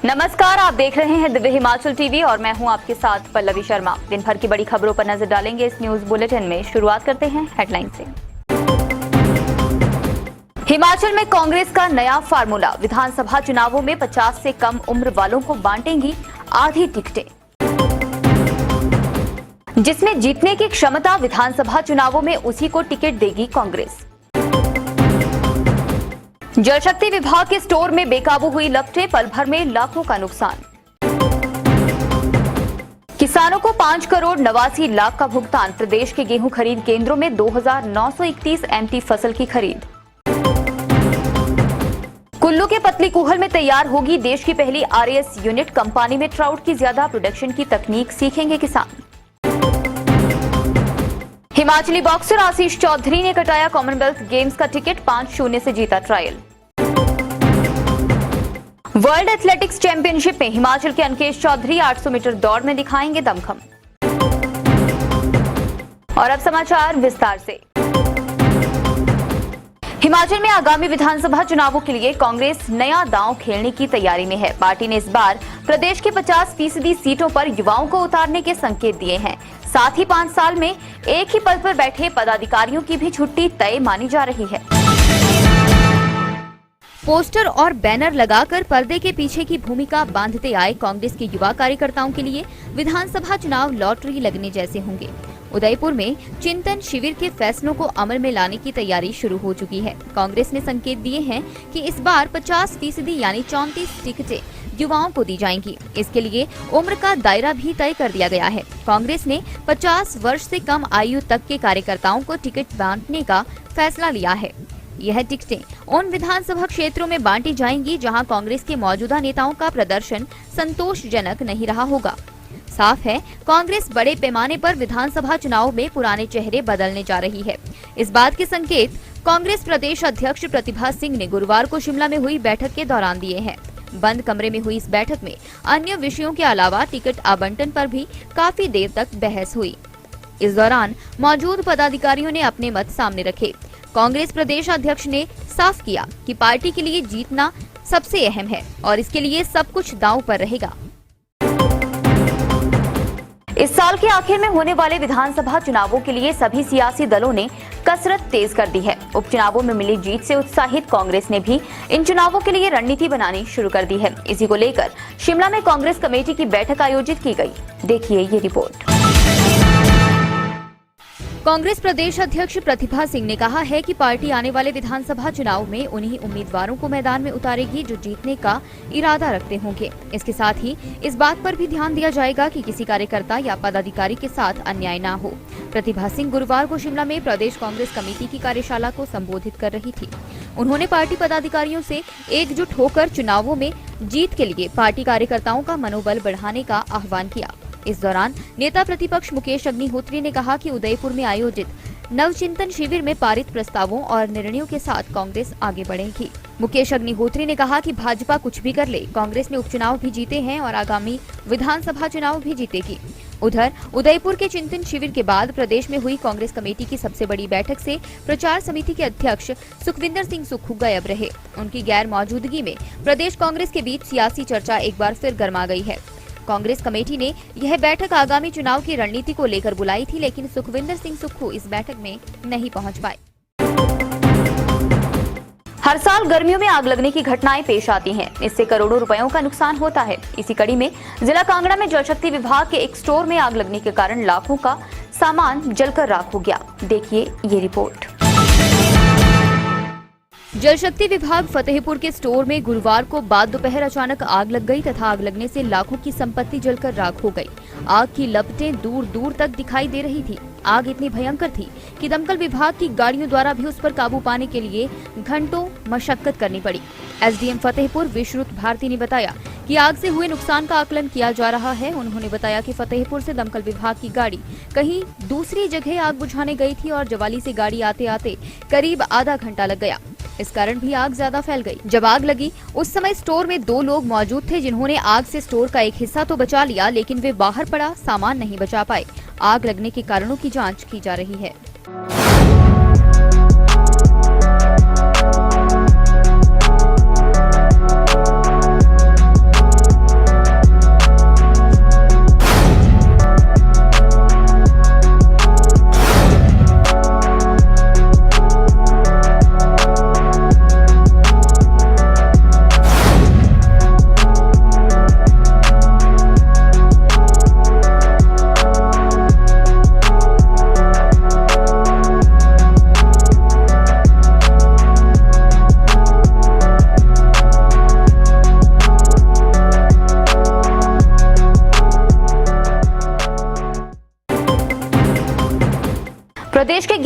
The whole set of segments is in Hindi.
नमस्कार, आप देख रहे हैं दिव्य हिमाचल टीवी और मैं हूं आपके साथ पल्लवी शर्मा। दिन भर की बड़ी खबरों पर नजर डालेंगे इस न्यूज बुलेटिन में। शुरुआत करते हैं हेडलाइन से। हिमाचल में कांग्रेस का नया फार्मूला, विधानसभा चुनावों में 50 से कम उम्र वालों को बांटेंगी आधी टिकटें। जिसमें जीतने की क्षमता, विधानसभा चुनावों में उसी को टिकट देगी कांग्रेस। जल शक्ति विभाग के स्टोर में बेकाबू हुई लपटें, पल भर में लाखों का नुकसान। किसानों को 5 करोड़ 89 लाख का भुगतान, प्रदेश के गेहूं खरीद केंद्रों में 2931 एमटी फसल की खरीद। कुल्लू के पतली कूहल में तैयार होगी देश की पहली आरएएस यूनिट, कंपनी में ट्राउट की ज्यादा प्रोडक्शन की तकनीक सीखेंगे किसान। हिमाचली बॉक्सर आशीष चौधरी ने कटाया कॉमनवेल्थ गेम्स का टिकट, 5-0 से जीता ट्रायल। वर्ल्ड एथलेटिक्स चैंपियनशिप में हिमाचल के अंकेश चौधरी 800 मीटर दौड़ में दिखाएंगे दमखम। और अब समाचार विस्तार से। हिमाचल में आगामी विधानसभा चुनावों के लिए कांग्रेस नया दांव खेलने की तैयारी में है। पार्टी ने इस बार प्रदेश के 50% सीटों पर युवाओं को उतारने के संकेत दिए हैं। साथ ही 5 साल में एक ही पद पर बैठे पदाधिकारियों की भी छुट्टी तय मानी जा रही है। पोस्टर और बैनर लगाकर पर्दे के पीछे की भूमिका बांधते आए कांग्रेस के युवा कार्यकर्ताओं के लिए विधानसभा चुनाव लॉटरी लगने जैसे होंगे। उदयपुर में चिंतन शिविर के फैसलों को अमल में लाने की तैयारी शुरू हो चुकी है। कांग्रेस ने संकेत दिए हैं कि इस बार 50% यानी 34 टिकटें युवाओं को दी जाएंगी। इसके लिए उम्र का दायरा भी तय कर दिया गया है। कांग्रेस ने 50 वर्ष से कम आयु तक के कार्यकर्ताओं को टिकट बांटने का फैसला लिया है। यह टिकटें उन विधानसभा क्षेत्रों में बांटी जाएंगी जहां कांग्रेस के मौजूदा नेताओं का प्रदर्शन संतोषजनक नहीं रहा होगा। साफ है, कांग्रेस बड़े पैमाने पर विधानसभा चुनाव में पुराने चेहरे बदलने जा रही है। इस बात के संकेत कांग्रेस प्रदेश अध्यक्ष प्रतिभा सिंह ने गुरुवार को शिमला में हुई बैठक के दौरान दिए हैं। बंद कमरे में हुई इस बैठक में अन्य विषयों के अलावा टिकट आवंटन पर भी काफी देर तक बहस हुई। इस दौरान मौजूद पदाधिकारियों ने अपने मत सामने रखे। कांग्रेस प्रदेश अध्यक्ष ने साफ किया कि पार्टी के लिए जीतना सबसे अहम है और इसके लिए सब कुछ दांव पर रहेगा। इस साल के आखिर में होने वाले विधानसभा चुनावों के लिए सभी सियासी दलों ने कसरत तेज कर दी है। उपचुनावों में मिली जीत से उत्साहित कांग्रेस ने भी इन चुनावों के लिए रणनीति बनानी शुरू कर दी है। इसी को लेकर शिमला में कांग्रेस कमेटी की बैठक आयोजित की गई। देखिए ये रिपोर्ट। कांग्रेस प्रदेश अध्यक्ष प्रतिभा सिंह ने कहा है कि पार्टी आने वाले विधानसभा चुनाव में उन्हीं उम्मीदवारों को मैदान में उतारेगी जो जीतने का इरादा रखते होंगे। इसके साथ ही इस बात पर भी ध्यान दिया जाएगा कि किसी कार्यकर्ता या पदाधिकारी के साथ अन्याय न हो। प्रतिभा सिंह गुरुवार को शिमला में प्रदेश कांग्रेस कमेटी की कार्यशाला को संबोधित कर रही थी। उन्होंने पार्टी पदाधिकारियों से एकजुट होकर चुनावों में जीत के लिए पार्टी कार्यकर्ताओं का मनोबल बढ़ाने का आह्वान किया। इस दौरान नेता प्रतिपक्ष मुकेश अग्निहोत्री ने कहा कि उदयपुर में आयोजित नवचिंतन शिविर में पारित प्रस्तावों और निर्णयों के साथ कांग्रेस आगे बढ़ेगी। मुकेश अग्निहोत्री ने कहा कि भाजपा कुछ भी कर ले, कांग्रेस ने उपचुनाव भी जीते हैं और आगामी विधानसभा चुनाव भी जीतेगी। उधर उदयपुर के चिंतन शिविर के बाद प्रदेश में हुई कांग्रेस कमेटी की सबसे बड़ी बैठक से प्रचार समिति के अध्यक्ष सुखविंदर सिंह सुक्खू गायब रहे। उनकी गैर मौजूदगी में प्रदेश कांग्रेस के बीच सियासी चर्चा एक बार फिर गर्मा गई है। कांग्रेस कमेटी ने यह बैठक आगामी चुनाव की रणनीति को लेकर बुलाई थी, लेकिन सुखविंदर सिंह सुक्खू इस बैठक में नहीं पहुंच पाए। हर साल गर्मियों में आग लगने की घटनाएं पेश आती हैं। इससे करोड़ों रुपयों का नुकसान होता है। इसी कड़ी में जिला कांगड़ा में जल शक्ति विभाग के एक स्टोर में आग लगने के कारण लाखों का सामान जलकर राख हो गया। देखिए ये रिपोर्ट। जल शक्ति विभाग फतेहपुर के स्टोर में गुरुवार को बाद दोपहर अचानक आग लग गई तथा आग लगने से लाखों की संपत्ति जलकर राख हो गई। आग की लपटें दूर दूर तक दिखाई दे रही थी। आग इतनी भयंकर थी कि दमकल विभाग की गाड़ियों द्वारा भी उस पर काबू पाने के लिए घंटों मशक्कत करनी पड़ी। एसडीएम फतेहपुर विश्रुत भारती ने बताया कि आग से हुए नुकसान का आकलन किया जा रहा है। उन्होंने बताया कि फतेहपुर से दमकल विभाग की गाड़ी कहीं दूसरी जगह आग बुझाने गई थी और जवाली से गाड़ी आते आते करीब आधा घंटा लग गया। इस कारण भी आग ज्यादा फैल गई। जब आग लगी उस समय स्टोर में 2 लोग मौजूद थे जिन्होंने आग से स्टोर का एक हिस्सा तो बचा लिया, लेकिन वे बाहर पड़ा सामान नहीं बचा पाए। आग लगने के कारणों की जांच की जा रही है।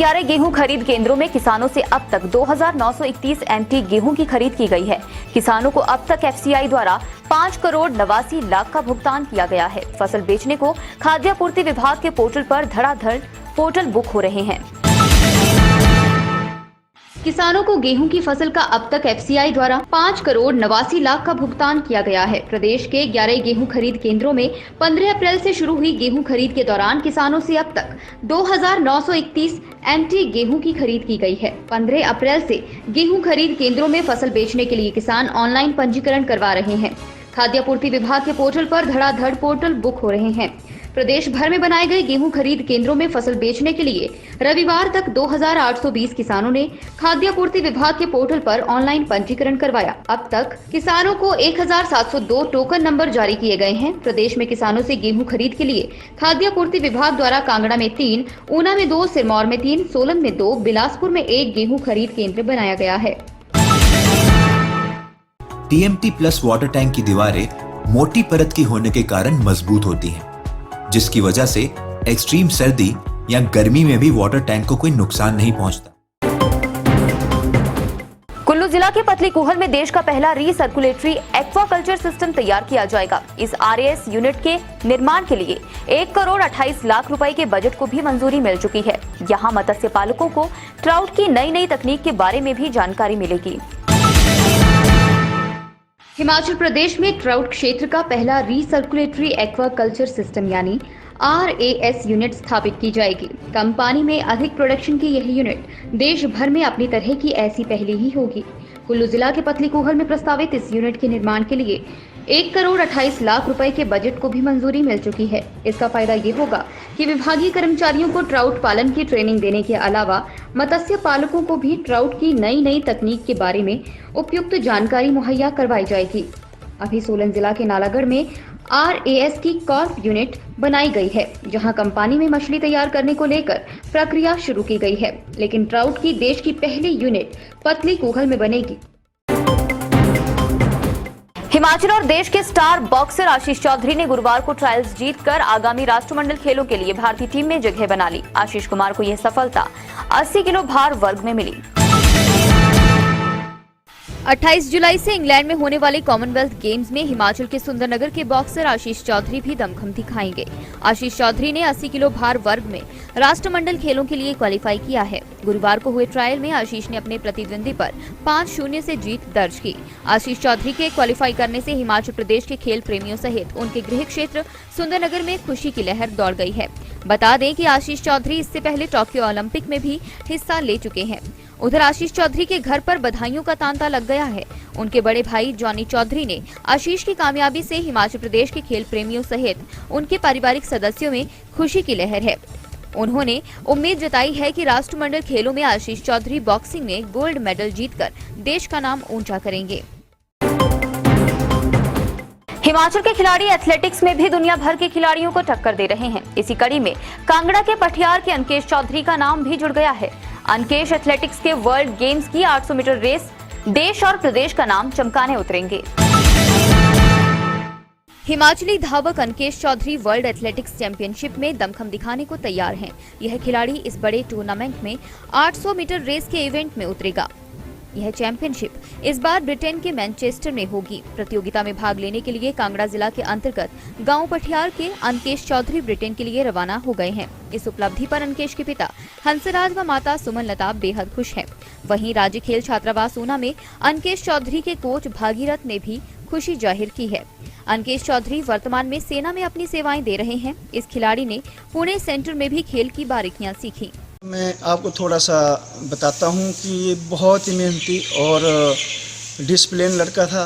11 गेहूं खरीद केंद्रों में किसानों से अब तक 2,931 MT गेहूं की खरीद की गई है। किसानों को अब तक FCI द्वारा 5 करोड़ 89 लाख का भुगतान किया गया है। फसल बेचने को खाद्य आपूर्ति विभाग के पोर्टल पर धड़ाधड़ पोर्टल बुक हो रहे हैं। किसानों को गेहूं की फसल का अब तक FCI द्वारा 5 करोड़ 89 लाख का भुगतान किया गया है। प्रदेश के 11 गेहूं खरीद केंद्रों में 15 अप्रैल से शुरू हुई गेहूं खरीद के दौरान किसानों से अब तक 2,931 MT गेहूं की खरीद की गई है। 15 अप्रैल से गेहूं खरीद केंद्रों में फसल बेचने के लिए किसान ऑनलाइन पंजीकरण करवा रहे हैं। खाद्य आपूर्ति विभाग के पोर्टल पर धड़ाधड़ पोर्टल बुक हो रहे हैं। प्रदेश भर में बनाए गए गेहूं खरीद केंद्रों में फसल बेचने के लिए रविवार तक 2,820 किसानों ने खाद्य आपूर्ति विभाग के पोर्टल पर ऑनलाइन पंजीकरण करवाया। अब तक किसानों को 1,702 टोकन नंबर जारी किए गए हैं। प्रदेश में किसानों से गेहूं खरीद के लिए खाद्य आपूर्ति विभाग द्वारा कांगड़ा में 3, ऊना में 2, सिरमौर में 3, सोलन में 2, बिलासपुर में 1 गेहूं खरीद केंद्र बनाया गया है। TMT प्लस वाटर टैंक की दीवारें मोटी परत की होने के कारण मजबूत होती हैं, जिसकी वजह से एक्सट्रीम सर्दी या गर्मी में भी वाटर टैंक को कोई नुकसान नहीं पहुंचता। कुल्लू जिला के पतलीकूहल में देश का पहला रीसर्कुलेटरी एक्वाकल्चर सिस्टम तैयार किया जाएगा। इस RAS यूनिट के निर्माण के लिए 1 करोड़ 28 लाख रुपए के बजट को भी मंजूरी मिल चुकी है। यहाँ मत्स्य पालकों को ट्राउट की नई तकनीक के बारे में भी जानकारी मिलेगी। हिमाचल प्रदेश में ट्राउट क्षेत्र का पहला रीसर्कुलेटरी एक्वाकल्चर सिस्टम यानी RAS यूनिट स्थापित की जाएगी। कम पानी में अधिक प्रोडक्शन की यह यूनिट देश भर में अपनी तरह की ऐसी पहली ही होगी। कुल्लू जिला के पतलीकूहल में प्रस्तावित इस यूनिट के निर्माण के लिए 1 करोड़ 28 लाख रुपए के बजट को भी मंजूरी मिल चुकी है। इसका फायदा ये होगा कि विभागीय कर्मचारियों को ट्राउट पालन की ट्रेनिंग देने के अलावा मत्स्य पालकों को भी ट्राउट की नई तकनीक के बारे में उपयुक्त जानकारी मुहैया करवाई जाएगी। अभी सोलन जिला के नालागढ़ में RAS की कॉर्प यूनिट बनाई गई है, जहां कम पानी में मछली तैयार करने को लेकर प्रक्रिया शुरू की गई है, लेकिन ट्राउट की देश की पहली यूनिट पतलीकूहल में बनेगी। हिमाचल और देश के स्टार बॉक्सर आशीष चौधरी ने गुरुवार को ट्रायल्स जीतकर आगामी राष्ट्रमंडल खेलों के लिए भारतीय टीम में जगह बना ली। आशीष कुमार को यह सफलता 80 किलो भार वर्ग में मिली। 28 जुलाई से इंग्लैंड में होने वाले कॉमनवेल्थ गेम्स में हिमाचल के सुंदरनगर के बॉक्सर आशीष चौधरी भी दमखम दिखाएंगे। आशीष चौधरी ने 80 किलो भार वर्ग में राष्ट्रमंडल खेलों के लिए क्वालिफाई किया है। गुरुवार को हुए ट्रायल में आशीष ने अपने प्रतिद्वंदी पर 5-0 से जीत दर्ज की। आशीष चौधरी के क्वालिफाई करने से हिमाचल प्रदेश के खेल प्रेमियों सहित उनके गृह क्षेत्र सुंदरनगर में खुशी की लहर दौड़ गई है। बता दें कि आशीष चौधरी इससे पहले टोक्यो ओलंपिक में भी हिस्सा ले चुके हैं। उधर आशीष चौधरी के घर पर बधाइयों का तांता लग गया है। उनके बड़े भाई जॉनी चौधरी ने आशीष की कामयाबी से हिमाचल प्रदेश के खेल प्रेमियों सहित उनके पारिवारिक सदस्यों में खुशी की लहर है। उन्होंने उम्मीद जताई है कि राष्ट्रमंडल खेलों में आशीष चौधरी बॉक्सिंग में गोल्ड मेडल जीतकर देश का नाम ऊंचा करेंगे। हिमाचल के खिलाड़ी एथलेटिक्स में भी दुनिया भर के खिलाड़ियों को टक्कर दे रहे हैं। इसी कड़ी में कांगड़ा के पठियार के अंकेश चौधरी का नाम भी जुड़ गया है। अंकेश एथलेटिक्स के वर्ल्ड गेम्स की 800 मीटर रेस देश और प्रदेश का नाम चमकाने उतरेंगे। हिमाचली धावक Ankesh Chaudhary world athletics championship में दमखम दिखाने को तैयार हैं। यह खिलाड़ी इस बड़े टूर्नामेंट में 800 मीटर रेस के इवेंट में उतरेगा। यह चैंपियनशिप इस बार ब्रिटेन के मैनचेस्टर में होगी। प्रतियोगिता में भाग लेने के लिए कांगड़ा जिला के अंतर्गत गांव पठियार के अंकेश चौधरी ब्रिटेन के लिए रवाना हो गए हैं। इस उपलब्धि पर अंकेश के पिता हंसराज व माता सुमन लता बेहद खुश हैं। वहीं राज्य खेल छात्रावास ऊना में अंकेश चौधरी के कोच भागीरथ ने भी खुशी जाहिर की है। अंकेश चौधरी वर्तमान में सेना में अपनी सेवाएं दे रहे हैं। इस खिलाड़ी ने पुणे सेंटर में भी खेल की बारीकियां सीखी। मैं आपको थोड़ा सा बताता हूँ कि ये बहुत ही मेहनती और डिसिप्लिन लड़का था,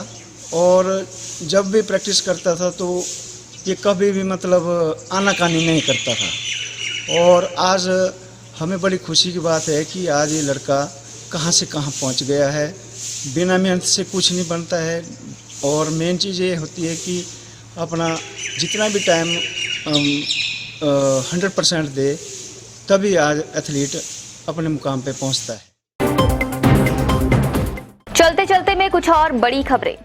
और जब भी प्रैक्टिस करता था तो ये कभी भी मतलब आनाकानी नहीं करता था। और आज हमें बड़ी खुशी की बात है कि आज ये लड़का कहाँ से कहाँ पहुँच गया है। बिना मेहनत से कुछ नहीं बनता है, और मेन चीज़ ये होती है कि अपना जितना भी टाइम 100% दे, तभी आज एथलीट अपने मुकाम पे पहुंचता है। चलते चलते में कुछ और बड़ी खबरें।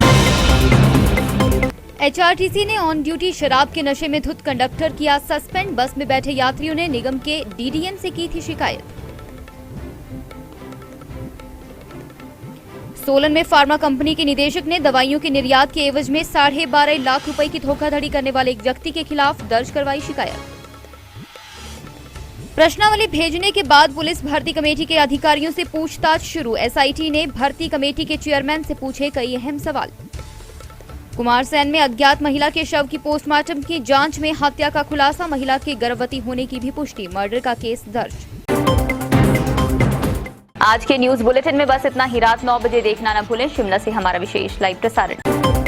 HRTC ने ऑन ड्यूटी शराब के नशे में धुत कंडक्टर किया सस्पेंड। बस में बैठे यात्रियों ने निगम के DDM से की थी शिकायत। सोलन में फार्मा कंपनी के निदेशक ने दवाइयों के निर्यात के एवज में 12.5 लाख रुपए की धोखाधड़ी करने वाले एक व्यक्ति के खिलाफ दर्ज करवाई शिकायत। प्रश्नावली भेजने के बाद पुलिस भर्ती कमेटी के अधिकारियों से पूछताछ शुरू। एसआईटी ने भर्ती कमेटी के चेयरमैन से पूछे कई अहम सवाल। कुमारसैन में अज्ञात महिला के शव की पोस्टमार्टम की जांच में हत्या का खुलासा, महिला के गर्भवती होने की भी पुष्टि, मर्डर का केस दर्ज। आज के न्यूज बुलेटिन में बस इतना ही। रात 9 बजे देखना न भूलें शिमला से हमारा विशेष लाइव प्रसारण।